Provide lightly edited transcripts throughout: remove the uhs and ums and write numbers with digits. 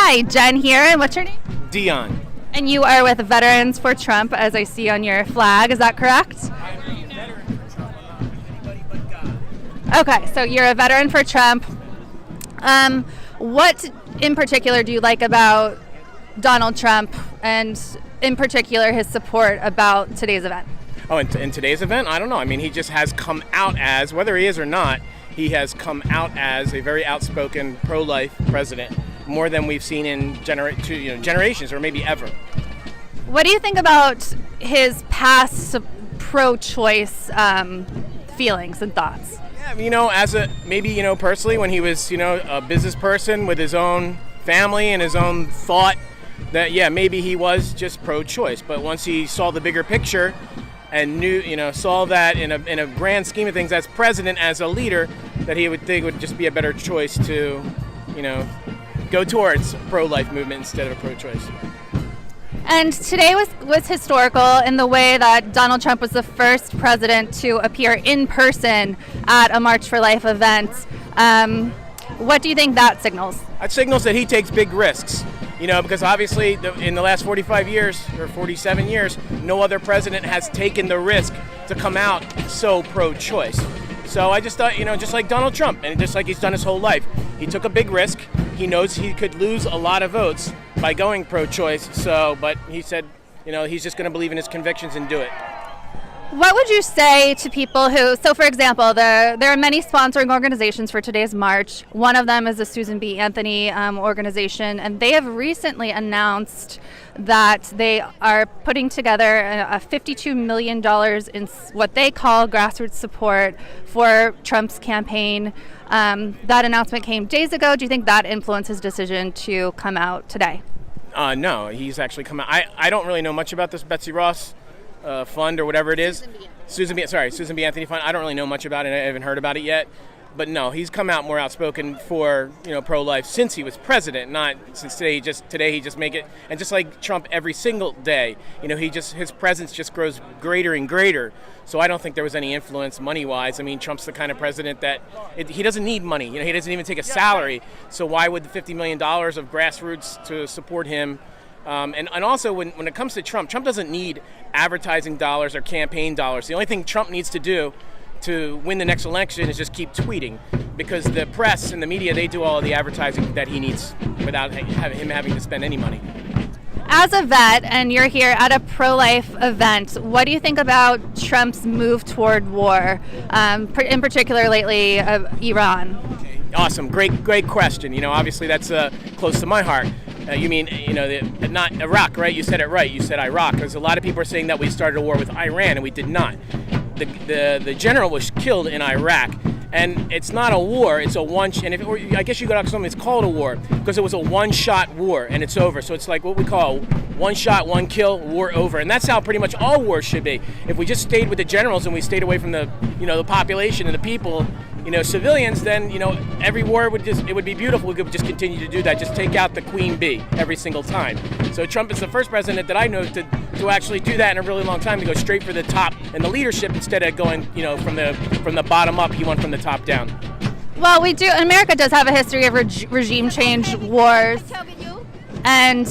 Hi, Jenn here, and what's your name? Deon. And you are with Veterans for Trump, as I see on your flag, is that correct? I'm a veteran for Trump. I'm not with anybody but God. Okay, so you're a veteran for Trump. What in particular do you like about Donald Trump, and in particular his support about today's event? Oh, in today's event, I don't know. I mean, he just has come out as, whether he is or not, he has come out as a very outspoken pro-life president, more than we've seen in generations or maybe ever. What do you think about his past pro-choice feelings and thoughts? Yeah, personally, when he was, a business person with his own family and his own thought, that, yeah, maybe he was just pro-choice. But once he saw the bigger picture and saw that in a grand scheme of things as president, as a leader, that he would think would just be a better choice to, go towards pro-life movement instead of a pro-choice. And today was historical in the way that Donald Trump was the first president to appear in person at a March for Life event. What do you think that signals? It signals that he takes big risks, because obviously in the last 45 years or 47 years, no other president has taken the risk to come out so pro-choice. So I just thought, just like Donald Trump, and just like he's done his whole life, he took a big risk. He knows he could lose a lot of votes by going pro-choice. But he said, he's just going to believe in his convictions and do it. What would you say to people who, so for example, there are many sponsoring organizations for today's march. One of them is the Susan B. Anthony organization, and they have recently announced that they are putting together a $52 million in what they call grassroots support for Trump's campaign. That announcement came days ago. Do you think that influenced his decision to come out today? No, he's actually come out. I don't really know much about this Betsy Ross fund or whatever it is. Susan B. Anthony fund. I don't really know much about it. I haven't heard about it yet. But no, he's come out more outspoken for pro-life since he was president, not since today. Today he just make it, and just like Trump, every single day, his presence just grows greater and greater. So I don't think there was any influence money-wise. I mean, Trump's the kind of president that he doesn't need money. He doesn't even take a salary. So why would the $50 million of grassroots to support him? And also, when it comes to Trump doesn't need advertising dollars or campaign dollars. The only thing Trump needs to do to win the next election is just keep tweeting, because the press and the media, they do all of the advertising that he needs without him having to spend any money. As a vet, and you're here at a pro-life event, what do you think about Trump's move toward war, in particular lately Iran? Okay. Awesome, great question. Obviously that's close to my heart. You mean, not Iraq, right? You said it right. You said Iraq, because a lot of people are saying that we started a war with Iran, and we did not. The general was killed in Iraq, and it's not a war. It's a I guess you could also it's called a war because it was a one-shot war, and it's over. So it's like what we call one shot, one kill, war over, and that's how pretty much all wars should be. If we just stayed with the generals and we stayed away from the the population and the people, civilians, then every war would be beautiful. We could just continue to do that. Just take out the queen bee every single time. So Trump is the first president that I know to actually do that in a really long time, to go straight for the top and the leadership instead of going from the bottom up. He went from the top down. Well, we do. America does have a history of regime change wars. And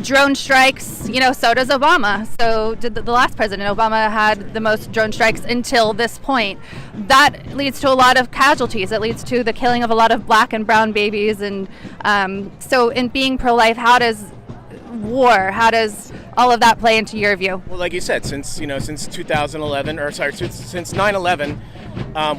drone strikes, so does Obama. So did the last president. Obama had the most drone strikes until this point. That leads to a lot of casualties. It leads to the killing of a lot of black and brown babies. And so in being pro-life, how does all of that play into your view? Well, like you said, since 2011, since 9/11,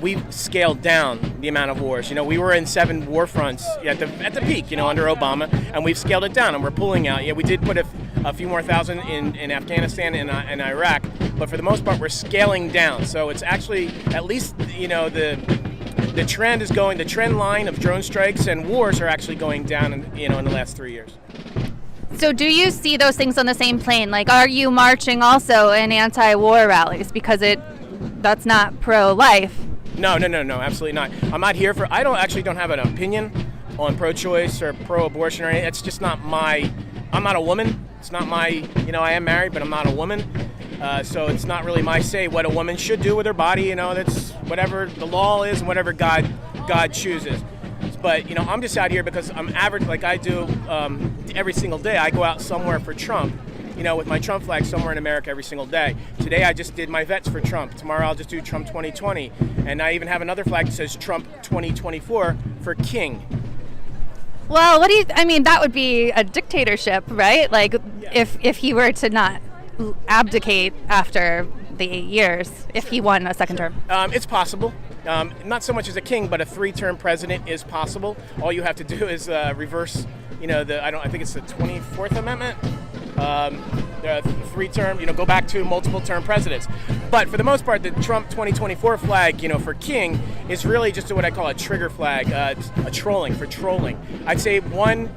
we've scaled down the amount of wars. We were in 7 war fronts at the peak, under Obama, and we've scaled it down, and we're pulling out. Yeah, we did put a few more thousand in Afghanistan and Iraq, but for the most part, we're scaling down. So it's actually, at least, the trend is going. The trend line of drone strikes and wars are actually going down, in the last 3 years. So do you see those things on the same plane? Like, are you marching also in anti-war rallies? Because that's not pro-life. No, absolutely not. I'm not here for. I don't have an opinion on pro-choice or pro-abortion or anything. It's just not my. I'm not a woman. It's not my. I am married, but I'm not a woman. So it's not really my say what a woman should do with her body. That's whatever the law is and whatever God chooses. But I'm just out here because I'm average, like I do every single day. I go out somewhere for Trump, with my Trump flag somewhere in America every single day. Today I just did my vets for Trump. Tomorrow I'll just do Trump 2020, and I even have another flag that says Trump 2024 for King. Well, that would be a dictatorship, right? Like, yeah. if he were to not abdicate after the 8 years, if he won a second term. It's possible. Not so much as a king, but a 3-term president is possible. All you have to do is reverse, I think it's the 24th Amendment. The 3-term, go back to multiple term presidents. But for the most part, the Trump 2024 flag, for king is really just what I call a trigger flag, a trolling. I'd say one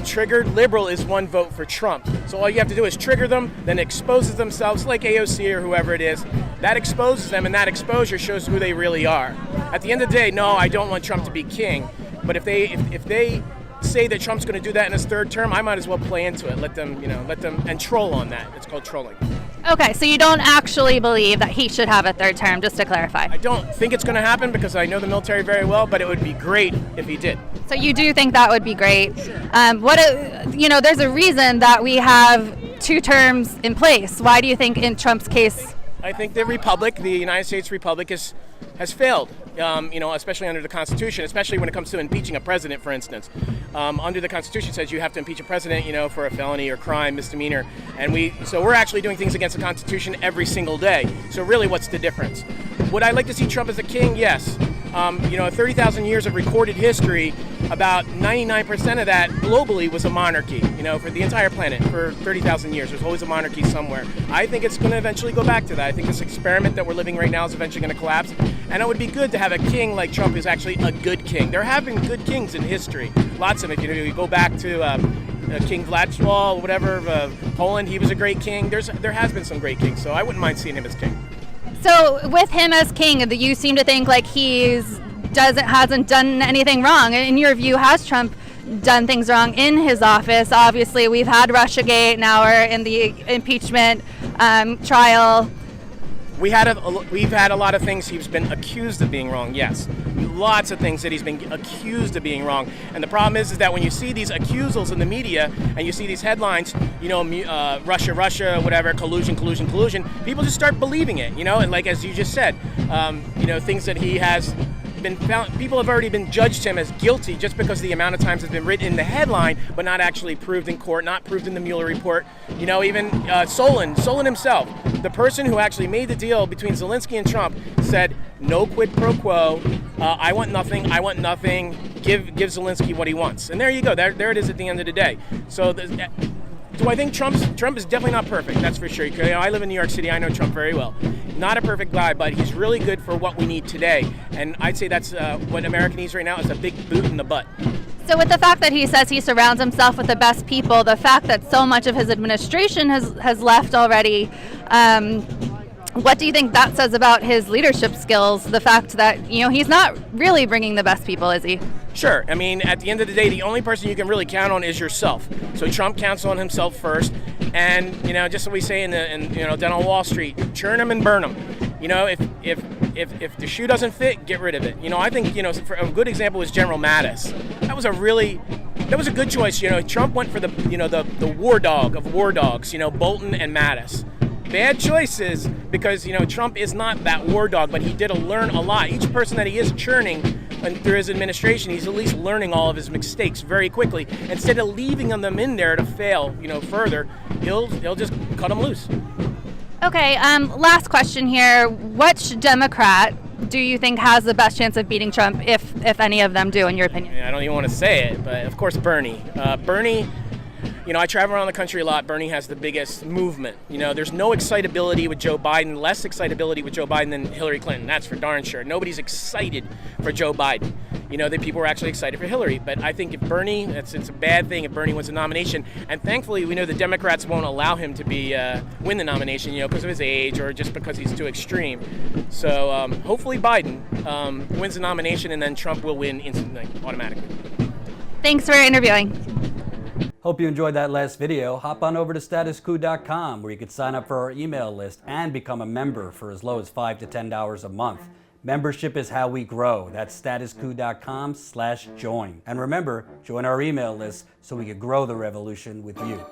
triggered liberal is one vote for Trump. So all you have to do is trigger them, then exposes themselves, like AOC or whoever it is. That exposes them, and that exposure shows who they really are. At the end of the day, no, I don't want Trump to be king. But if they say that Trump's going to do that in his 3rd term, I might as well play into it. Let them and troll on that. It's called trolling. Okay, so you don't actually believe that he should have a 3rd term, just to clarify. I don't think it's going to happen because I know the military very well, but it would be great if he did. So you do think that would be great? Sure. There's a reason that we have 2 terms in place. Why do you think in Trump's case? I think the United States Republic has failed, especially under the Constitution, especially when it comes to impeaching a president, for instance. Under the Constitution, it says you have to impeach a president, for a felony or crime, misdemeanor. So we're actually doing things against the Constitution every single day. So really, what's the difference? Would I like to see Trump as a king? Yes. 30,000 years of recorded history, about 99% of that globally was a monarchy, for the entire planet for 30,000 years. There's always a monarchy somewhere. I think it's going to eventually go back to that. I think this experiment that we're living right now is eventually going to collapse. And it would be good to have a king like Trump who's actually a good king. There have been good kings in history. Lots of it. You go back to King Vladislav, whatever, Poland, he was a great king. There has been some great kings, so I wouldn't mind seeing him as king. So with him as king, you seem to think like hasn't done anything wrong. In your view, has Trump done things wrong in his office? Obviously, we've had Russiagate, now we're in the impeachment trial. We've had a lot of things he's been accused of being wrong, yes. Lots of things that he's been accused of being wrong. And the problem is that when you see these accusals in the media and you see these headlines, Russia, whatever, collusion, people just start believing it, and like as you just said, things that he has been found, people have already been judged him as guilty just because the amount of times it's been written in the headline, but not actually proved in court, not proved in the Mueller report. Even Solon himself, the person who actually made the deal between Zelensky and Trump, said no quid pro quo. I want nothing. Give Zelensky what he wants. And there you go. There it is at the end of the day. So do I think Trump is definitely not perfect? That's for sure. I live in New York City. I know Trump very well. Not a perfect guy, but he's really good for what we need today. And I'd say that's what America needs right now is a big boot in the butt. So with the fact that he says he surrounds himself with the best people, the fact that so much of his administration has left already, what do you think that says about his leadership skills? The fact that, he's not really bringing the best people, is he? Sure. I mean, at the end of the day, the only person you can really count on is yourself. So Trump counts on himself first. And, just what we say down on Wall Street, churn them and burn them. If the shoe doesn't fit, get rid of it. I think, for a good example was General Mattis. That was a good choice. Trump went for the war dog of war dogs, Bolton and Mattis. Bad choices because, Trump is not that war dog, but he did learn a lot. Each person that he is churning through his administration, he's at least learning all of his mistakes very quickly. Instead of leaving them in there to fail, further, he'll just cut them loose. Okay, last question here. Which Democrat do you think has the best chance of beating Trump, if any of them do, in your opinion? I don't even want to say it, but of course Bernie. Bernie, I travel around the country a lot. Bernie has the biggest movement. There's no excitability with Joe Biden, less excitability with Joe Biden than Hillary Clinton. That's for darn sure. Nobody's excited for Joe Biden. The people were actually excited for Hillary. But I think if Bernie, it's a bad thing if Bernie wins the nomination. And thankfully, we know the Democrats won't allow him to win the nomination, because of his age or just because he's too extreme. So hopefully Biden wins the nomination and then Trump will win instantly, automatically. Thanks for interviewing. Hope you enjoyed that last video. Hop on over to statuscoup.com where you can sign up for our email list and become a member for as low as $5 to $10 a month. Membership is how we grow. That's statuscoup.com/join. And remember, join our email list so we can grow the revolution with you.